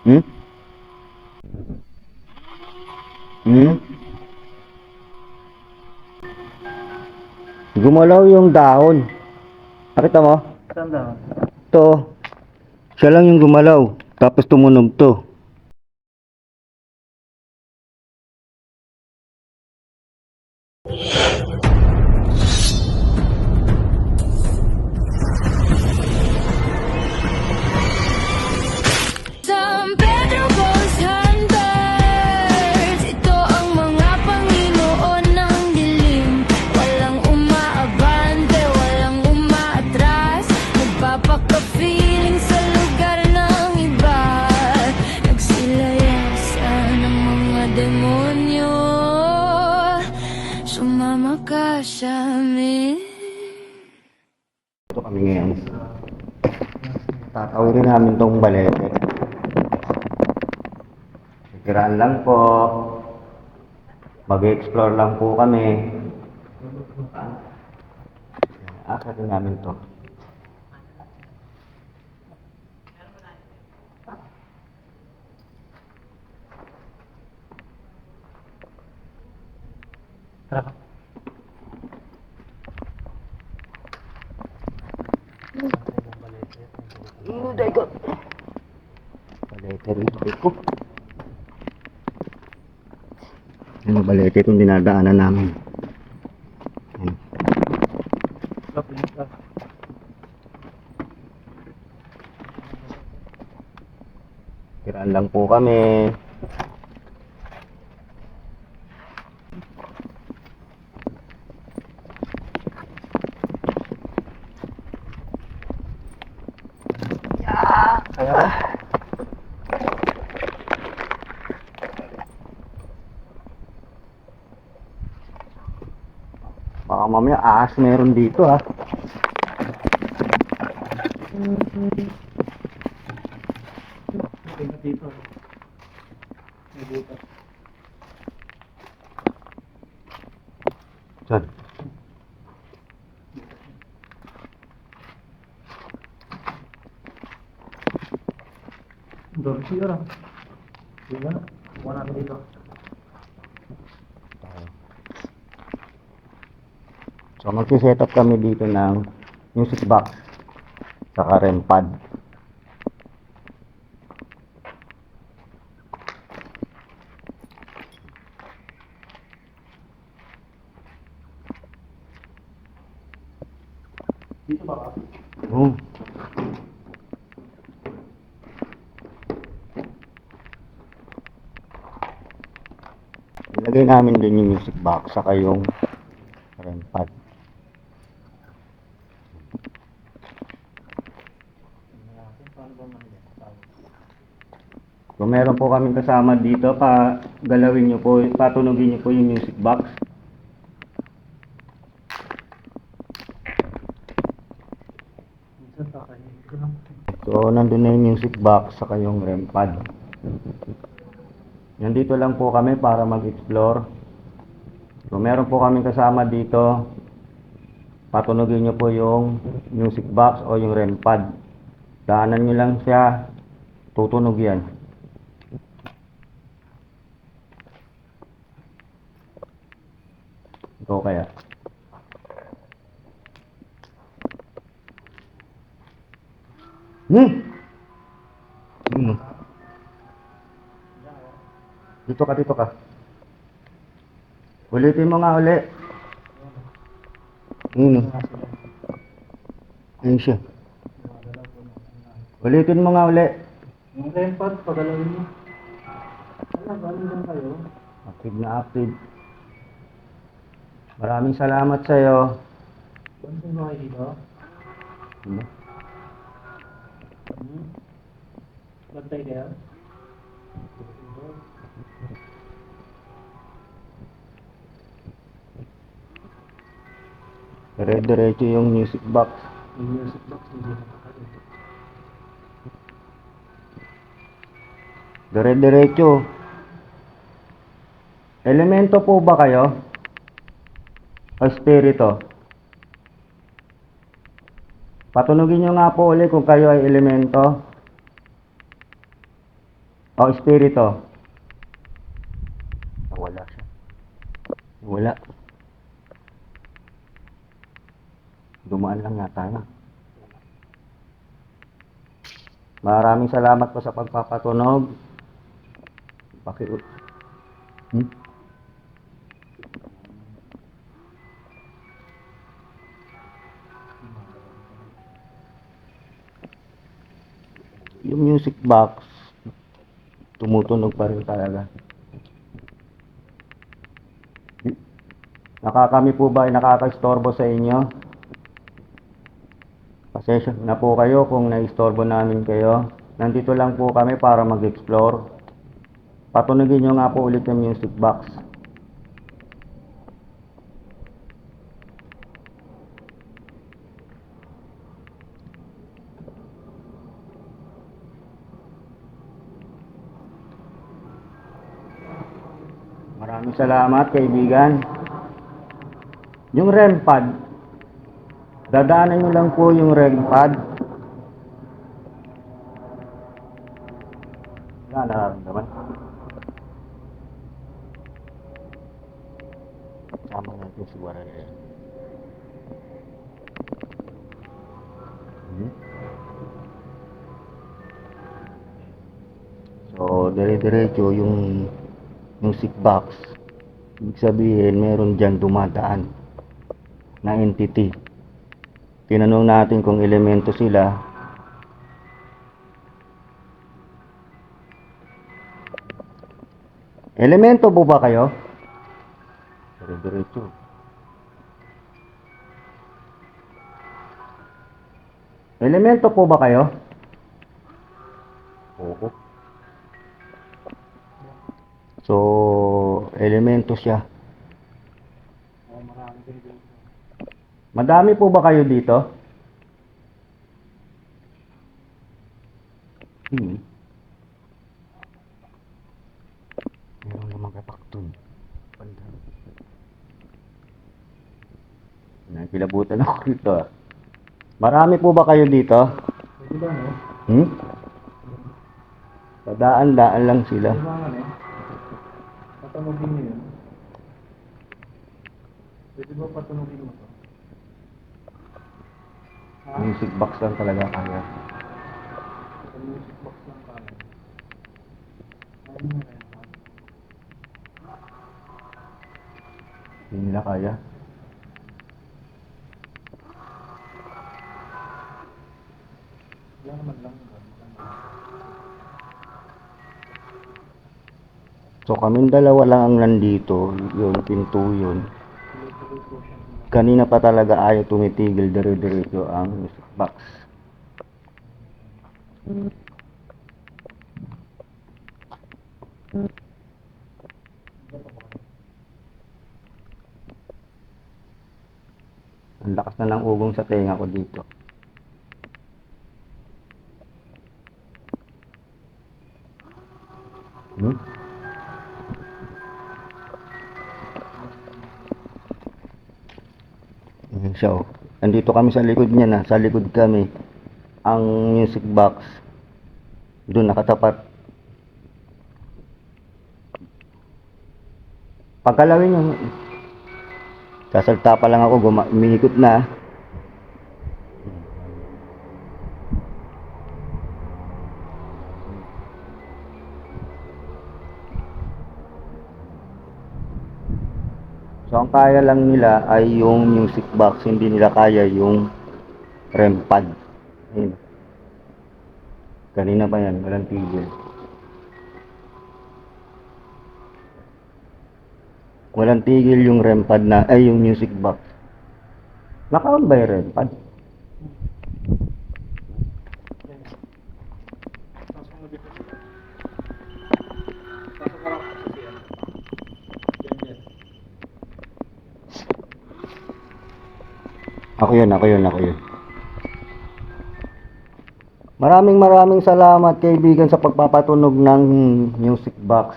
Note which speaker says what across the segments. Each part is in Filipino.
Speaker 1: Hmm? Hmm? Gumalaw yung dahon. Nakita mo?
Speaker 2: Saan daw?
Speaker 1: Ito. Siya lang yung gumalaw. Tapos tumunog to.
Speaker 3: San Pedro Ghost Hunters. Ito ang mga Panginoon ng dilim. Walang umaabante, walang umaatras. Nagpapaka-feeling sa lugar ng iba. Nagsilayasan ng mga demonyo. Sumama ka sa amin.
Speaker 1: Ito kami ngayon. Tatawin namin tong balete. Kiraan lang po. Mag-explore lang po kami. Akatin namin to.
Speaker 2: Tara.
Speaker 1: Uday ko. Balete rin ko. Ano balete itong dinadaanan namin. Ayan. Kiraan lang po kami. Baka mamaya ahas meron dito ha.
Speaker 2: Dito. May butas.
Speaker 1: Saan?
Speaker 2: Doon siguro. Sige na. Kuha natin dito.
Speaker 1: So magsiset up kami dito ng music box saka REM pad.
Speaker 2: Dito ba?
Speaker 1: Oh. Ilagay namin din yung music box saka yung REM pad. Kung meron po kaming kasama dito, galawin nyo po, patunugin nyo po yung music box.
Speaker 2: Minsan kakainin ko lang.
Speaker 1: So, nandun na yung music box saka yung REM pad. Nandito lang po kami para mag-explore. Kung meron po kaming kasama dito, patunugin nyo po yung music box o yung REM pad. Daanan nyo lang siya, tutunog yan. Ito kaya. Hmm. Dito ka, dito ka. Ulitin mo nga uli. Ayun siya. Ulitin mo nga uli.
Speaker 2: Yung rempad, pagalawin mo. Wala, galing lang kayo.
Speaker 1: Active na active. Maraming salamat sa'yo.
Speaker 2: Pansin mo kayo dito?
Speaker 1: Ano?
Speaker 2: Bantay kayo?
Speaker 1: Dire-diretso yung music box.
Speaker 2: Yung music box, hindi nakakalimutan.
Speaker 1: Dire-diretso. Elemento po ba kayo? O spirito? Patunugin nyo nga po ulit kung kayo ay elemento. O, espiritu. Wala siya. Wala. Dumaan lang yata na. Maraming salamat po sa pagpapatunog. Hmm? Yung music box, tumutunog pa rin talaga. Kami po ba ay nakaka-istorbo sa inyo? Pasensya na po kayo kung na-istorbo namin kayo. Nandito lang po kami para mag-explore. Patunugin nyo nga po ulit yung music box. Maraming salamat, kaibigan. Yung REM pad, dadaanan nyo lang po yung REM pad. Wala nararamdaman. Sama natin si Warare. So, dire-diretso yung music box. Ibig sabihin, meron dyan dumadaan na entity. Tinanong natin kung elemento sila. Elemento po ba kayo? Dire-diretso. Elemento po ba kayo? Oo. So, elemento siya. Madami po ba kayo dito? Meron namang kapaktun. Nakilabutan ako dito. Marami po ba kayo dito?
Speaker 2: Pwede ba, no?
Speaker 1: Padaan-daan lang sila.
Speaker 2: Pwede ba nga, no? Patunogin nyo yun. Pwede ba patunogin mo to? Ha?
Speaker 1: Music box lang talaga kaya.
Speaker 2: Sa music box lang kaya. Ano mo rin?
Speaker 1: Hindi nila kaya.
Speaker 2: Wala naman lang.
Speaker 1: So kaming dalawa lang ang nandito. Yun, pinto yun. Kanina pa talaga ayaw tumitigil. Dire-diretso ang music box. Ang lakas na ng ugong sa tenga ko dito. Ayan siya, oh. Nandito kami sa likod niya na. Sa likod kami. Ang music box. Doon nakatapat. Pagkalawin nyo. Sasalta pa lang ako. Umiikot na. So, ang kaya lang nila ay yung music box, hindi nila kaya yung REM pad. Ayun. Kanina pa yan, walang tigil. Walang tigil yung REM pad na, ay yung music box. Naka-on ba yung REM pad? Ako yun. Maraming salamat kaibigan sa pagpapatunog ng music box.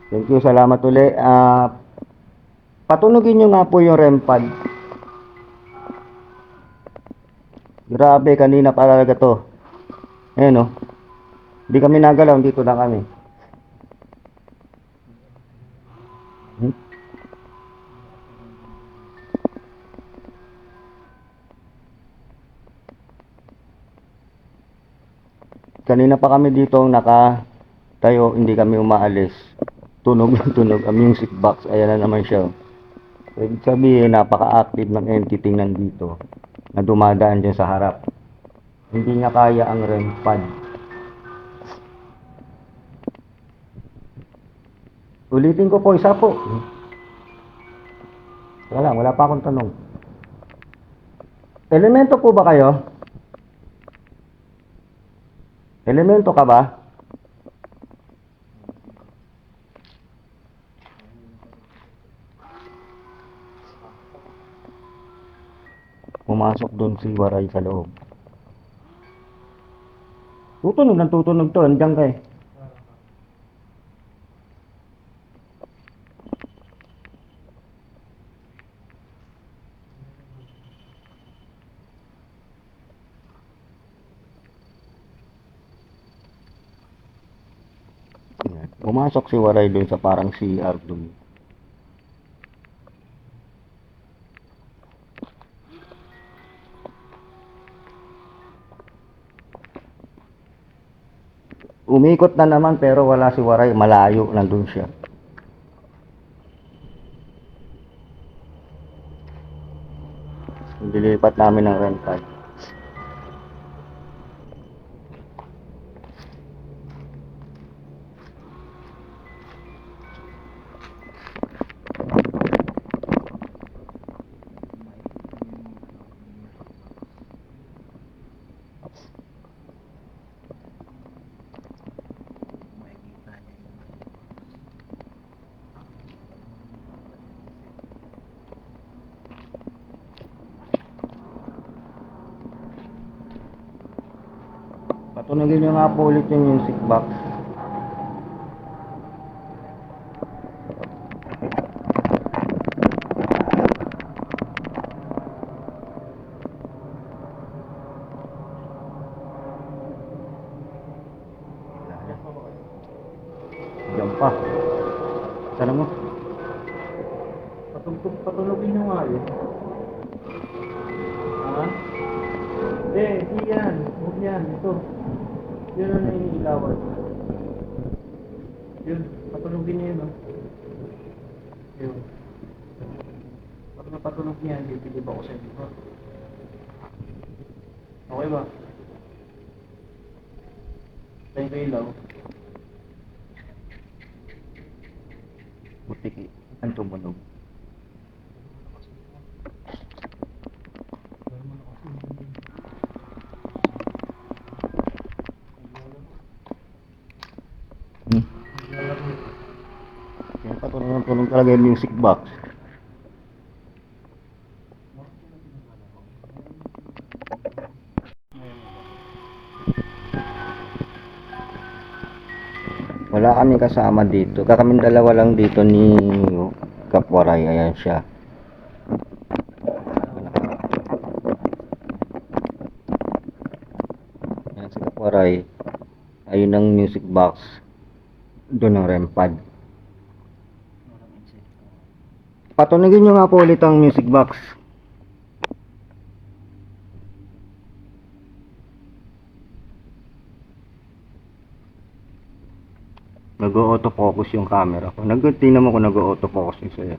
Speaker 1: Thank you, salamat uli. Patunogin nyo nga po yung REM pad. Grabe, kanina pa talaga to. Ayan o. Hindi kami nagalaw, dito na kami. Hmm? Kanina pa kami dito nakatayo, hindi kami umaalis. Tunog ng tunog ang music box. Ayan na naman siya. Ibig sabihin, napaka-active ng entity nandito na dumadaan dyan sa harap. Hindi niya kaya ang REM pad. Ulitin ko po, isa po. Wala pa akong tanong. Elemento po ba kayo? Elemento ka ba? Pumasok doon si Waray sa loob. Tutunog ng tutunog to, andiyan ka eh. Ayan. Pumasok si Waray doon sa parang CR doon. Umikot na naman pero wala si Waray, malayo, nandun siya. Nililipat namin ng rental. Patunogin nyo nga po ulit yung music box. Diyan pa. Sana mo.
Speaker 2: Patulogin nyo nga yun. Ha? Hindi yan. Huwag yan. Ito. Yun ang naiinilawan. Yun. Patulogin nyo yun, no? Yun. Pag napatulog niya, bibigib ako sa inyo. Okay ba? Tayo ko ilaw.
Speaker 1: Butik ang tumunog. Kaya patunog talaga yung music box. Wala kami kasama dito. Kaming dalawa lang dito ni Kapwaray. Ayan siya. Ayan si Kapwaray. Ayun ang music box. Doon ang REM pad. Patunogin nyo nga po ulit ang music box. Nag-autofocus yung camera ko. Tingnan mo kung nag-autofocus yung sa'yo.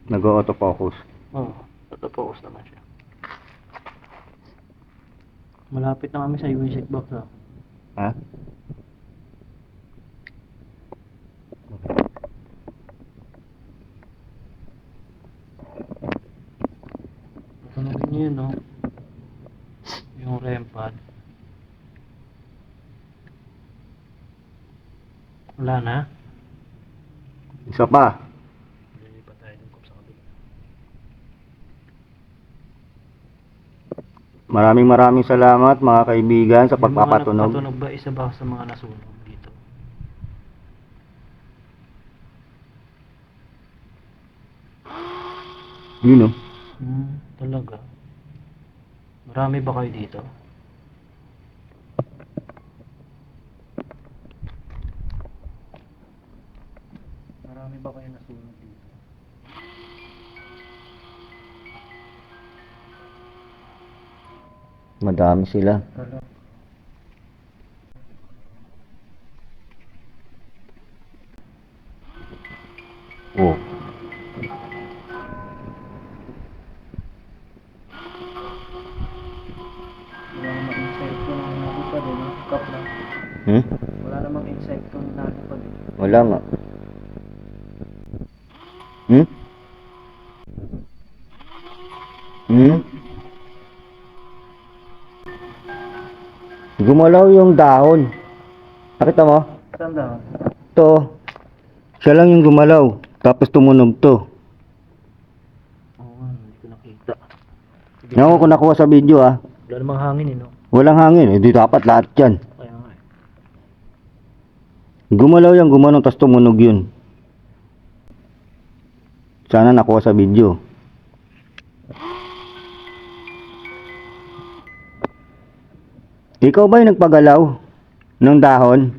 Speaker 1: Nag-autofocus.
Speaker 2: Oo. Tatapokus naman siya. Malapit na kami sa music box, ha?
Speaker 1: Ha?
Speaker 2: Patulogin nyo yun, no? Yung REM pad. Wala na?
Speaker 1: Isa pa.
Speaker 2: Lilipat tayo dun sa kabila.
Speaker 1: Maraming salamat mga kaibigan sa
Speaker 2: Yung mga
Speaker 1: pagpapatunog.
Speaker 2: nagpatunog ba, isa ba sa mga nasunog dito?
Speaker 1: Yun o.
Speaker 2: Talaga. Marami ba kayo dito? ba kayo nasunog dito?
Speaker 1: Madami sila.
Speaker 2: Ano?
Speaker 1: Oh.
Speaker 2: Wala namang insekto na nakita din, no? Kap na.
Speaker 1: Hmm?
Speaker 2: Wala namang insekto na nakita din.
Speaker 1: Wala nga. Hmm? Hmm? Gumalaw yung dahon. Nakita mo?
Speaker 2: Saan daw?
Speaker 1: Ito. Siya lang yung gumalaw. Tapos tumunog to.
Speaker 2: Oo nga, hindi ko nakita.
Speaker 1: Ngayon ko nakuha sa video ah.
Speaker 2: Wala namang hangin eh, no?
Speaker 1: Walang hangin. Hindi dapat lahat yan.
Speaker 2: Kaya nga eh.
Speaker 1: Gumalaw yan, gumanong, tapos tumunog yun. Sana nakuha sa video. Ikaw ba yung nagpagalaw ng dahon?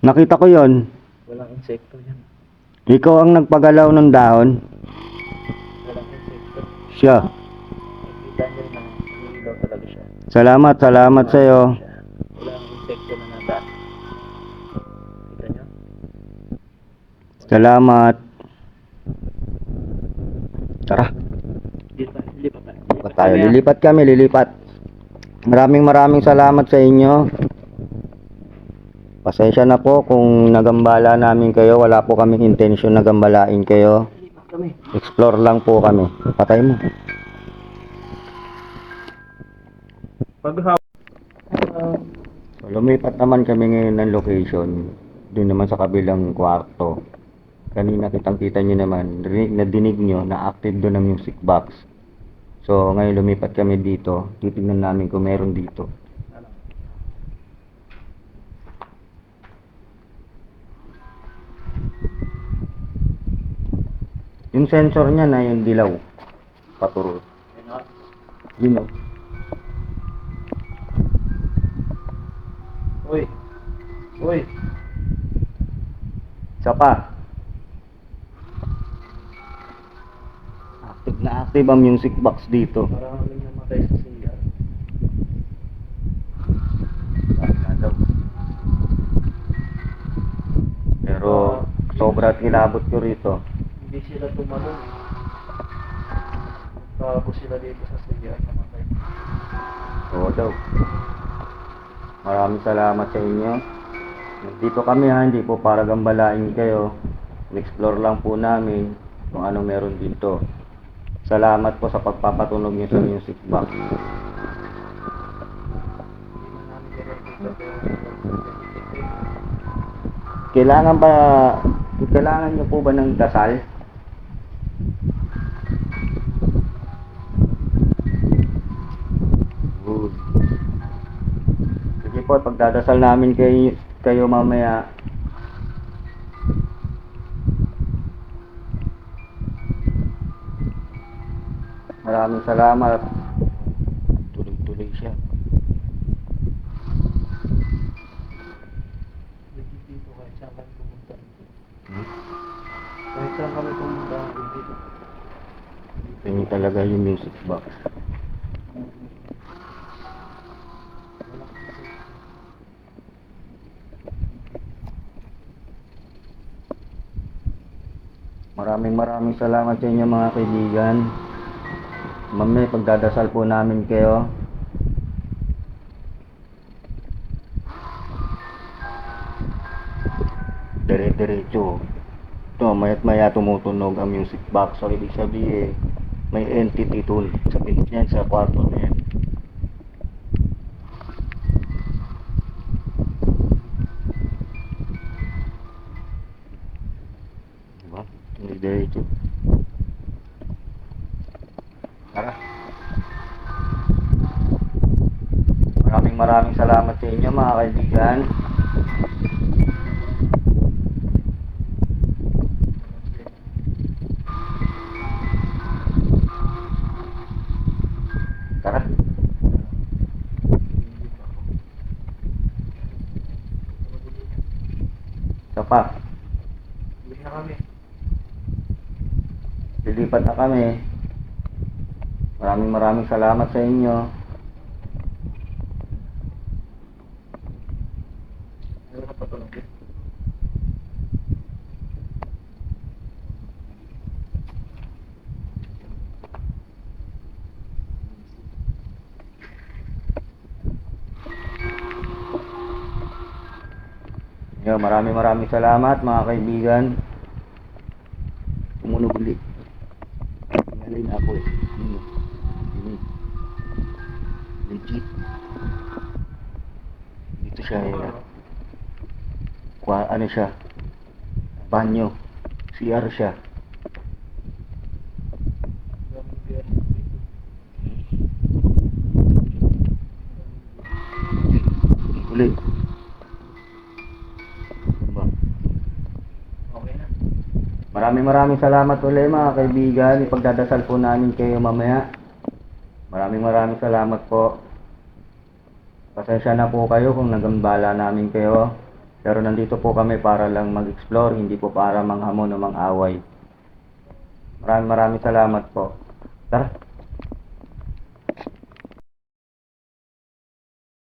Speaker 1: Nakita ko yon.
Speaker 2: Walang insekto yan.
Speaker 1: Ikaw ang nagpagalaw ng dahon.
Speaker 2: Walang insekto.
Speaker 1: Siya.
Speaker 2: Nakita nyo na umiilaw talaga siya.
Speaker 1: Salamat sa'yo.
Speaker 2: Walang insekto na nandaan. Kita nyo?
Speaker 1: Salamat. Tara.
Speaker 2: Lipat tayo.
Speaker 1: Lipat tayo. Lilipat kami, lilipat. Maraming salamat sa inyo. Pasensya na po kung nagambala namin kayo. Wala po kaming intensyon na gambalain kayo.
Speaker 2: Lipat kami.
Speaker 1: Explore lang po kami. Patay mo. So, lumipat naman kami ngayon ng location. Doon naman sa kabilang kwarto. Kanina kitang-kita nyo naman, nadinig nyo na active doon ang music box. So ngayon lumipat kami dito. Titignan namin kung meron dito. Yung sensor niya na yung dilaw. Paturo. Yun o.
Speaker 2: Uy. Uy.
Speaker 1: Isa pa. Active na active ang music box dito.
Speaker 2: Maraming namatay sa CR.
Speaker 1: Pero sobra kilabot ko rito.
Speaker 2: Hindi sila tumalon eh. Bago sila dito sa CR namatay.
Speaker 1: Oo daw. Maraming salamat sa inyo. Dito kami ha, hindi po para gambalain kayo. Explore lang po namin kung ano meron dito. Salamat po sa pagpapatunog niyo sa music box.
Speaker 2: Hindi man namin direkta pero
Speaker 1: Kailangan niyo po ba ng dasal? Good. Sige po, pagdadasal namin kayo mamaya. Maraming salamat. Tuloy-tuloy siya.
Speaker 2: dito kahit saan kami pumunta. Kahit saan kami pumunta dito.
Speaker 1: Ito talaga yung music box. Maraming salamat sa inyo mga kaibigan. Mamaya pagdadasal po namin kayo. Dire-diretso. Ito, maya't maya tumutunog ang music box. So, ibig sabihin, may entity tool sa pinto niyan, sa kwarto na yan. Diba? Dire-diretso. Tara. Maraming salamat sa inyo mga kaibigan. Tara. pa.
Speaker 2: Uwi na kami.
Speaker 1: Lilipat na kami. Maraming salamat sa inyo.
Speaker 2: Ayaw na patulogin.
Speaker 1: Yo, maraming salamat mga kaibigan. Tumunog ulit. Tingalay na ako eh. Dinig. Legit. Dito siya eh. Ano siya? Banyo. CR siya. Ulit. Diba?
Speaker 2: Okay na.
Speaker 1: Maraming salamat ulit mga kaibigan. Ipagdadasal po namin kayo mamaya. Maraming salamat po. Pasensya na po kayo kung nagambala namin kayo. Pero nandito po kami para lang mag-explore, hindi po para manghamon o mang-away. Maraming salamat po. Tara.